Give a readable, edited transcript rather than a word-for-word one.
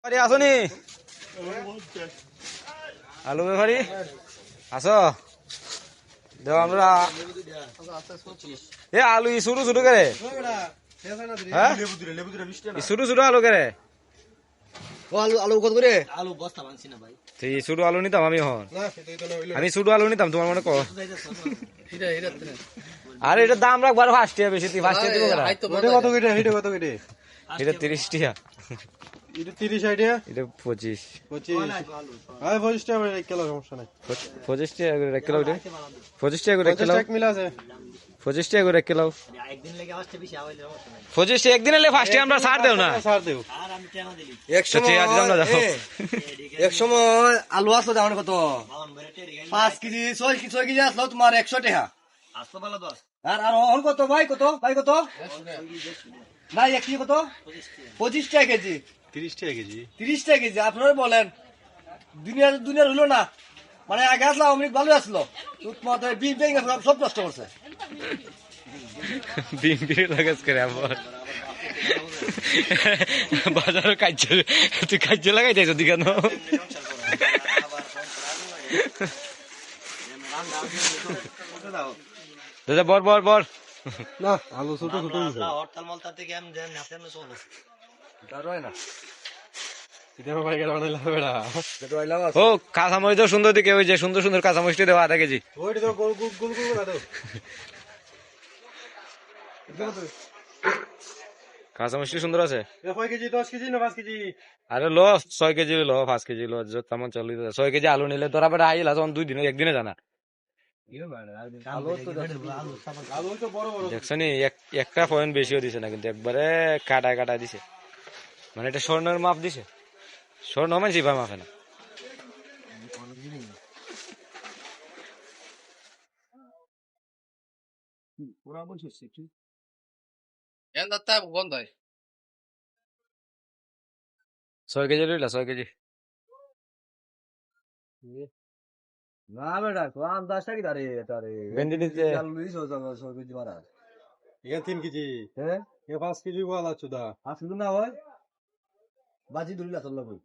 বাড়ি আসনি আলু ব্যাপারি আসো দেব আমরা এ আলু ই ছোট ছোট করে হ্যাঁ ছোট ছোট আলু করে আলু আলু কত করে আলু বস্তা ভাঙছি না ভাই তুই ছোট আলু নিতাম আমি হন আমি ছোট আলু নিতাম তোমার মনে কর আর এটার দাম রাখবো আর 5 টাকা বেশি তুই 5 টাকা দিব কত কেটে এটা কত কেটে এটা 30 টাকা এটা 30 আইডিয়া এটা 25 25 আরে 25 টাকা এক কিলো সমস্যা নাই 25 টাকা করে এক কিলো ওটা 25 টাকা করে এক 50 কিলো টাকা মিলা আছে 25 টাকা করে এক কিলো একদিন লেগে আসতে বেশি আওয়াইলে সমস্যা নাই 25 টাকা একদিন এলে ফার্স্টে আমরা ছাড় দেও না ছাড় দেও আর আমি কেন দিলি এক সময় এক সময় আলু আসলো দাম কত 5 কেজি 6 কেজি আসলো তোমার 100 টাকা আসলো ভালো দশ আর আর অন কত ভাই কত ভাই এক কেজি কত 25 টাকা কেজি 30 টাকা কেজি 30 টাকা কেজি আপনারা বলেন দুনিয়ার হলো না মানে আগে আসলো অমৃত ভালো আসলো তোমাদের বিল ভেঙে সব নষ্ট করছে বিন বিন লাগাস করে আবার বাজারে কাজ তুই কাজ লাগাই যাইছ দি কেন দাদা বর না আলু ছোট ছোট দিছে হরতাল মলতাল থেকে আমি নাচেন চলো দাঁড়ায় না এটা ভাই গেল না বেড়া ও কাঁচামরিচ সুন্দর দিকে ওই যে সুন্দর সুন্দর কাঁচামরিচ দেওয়া আধা কেজি ওইটা তো গোল গোল গোল গোল না দাও কাঁচামরিচ সুন্দর আছে এ 5 কেজি 10 কেজি না 5 কেজি আরে লো 6 কেজি লো 5 কেজি লো তেমন চলি 6 কেজি আলু নিলে তোরা বেটা আইলা তখন 2 দিনে একদিনে জানা আলু তো বড় বড় দেখছনি একটা পয়েন্ট বেশিও দিছে না কিন্তু একবারে কাটা দিছে মানে এটা স্বর্ণের মাপ দিছে স্বর্ণ মানে জিবা মাপে না পুরা বলছিস একটু ಎಂದತ್ತ ಬಂದಾಯ್ 6 কেজি লইলা 6 কেজি না বেটা কোন 10 টাকা দাঁড়ে তারে ভেন্ডি নিতে আলু লইছো সব কেজি মারা এটা 3 কেজি হ্যাঁ এ 5 কেজি ওয়ালা চুদা আসলে না হয় বাজি দুলিলা চললা কই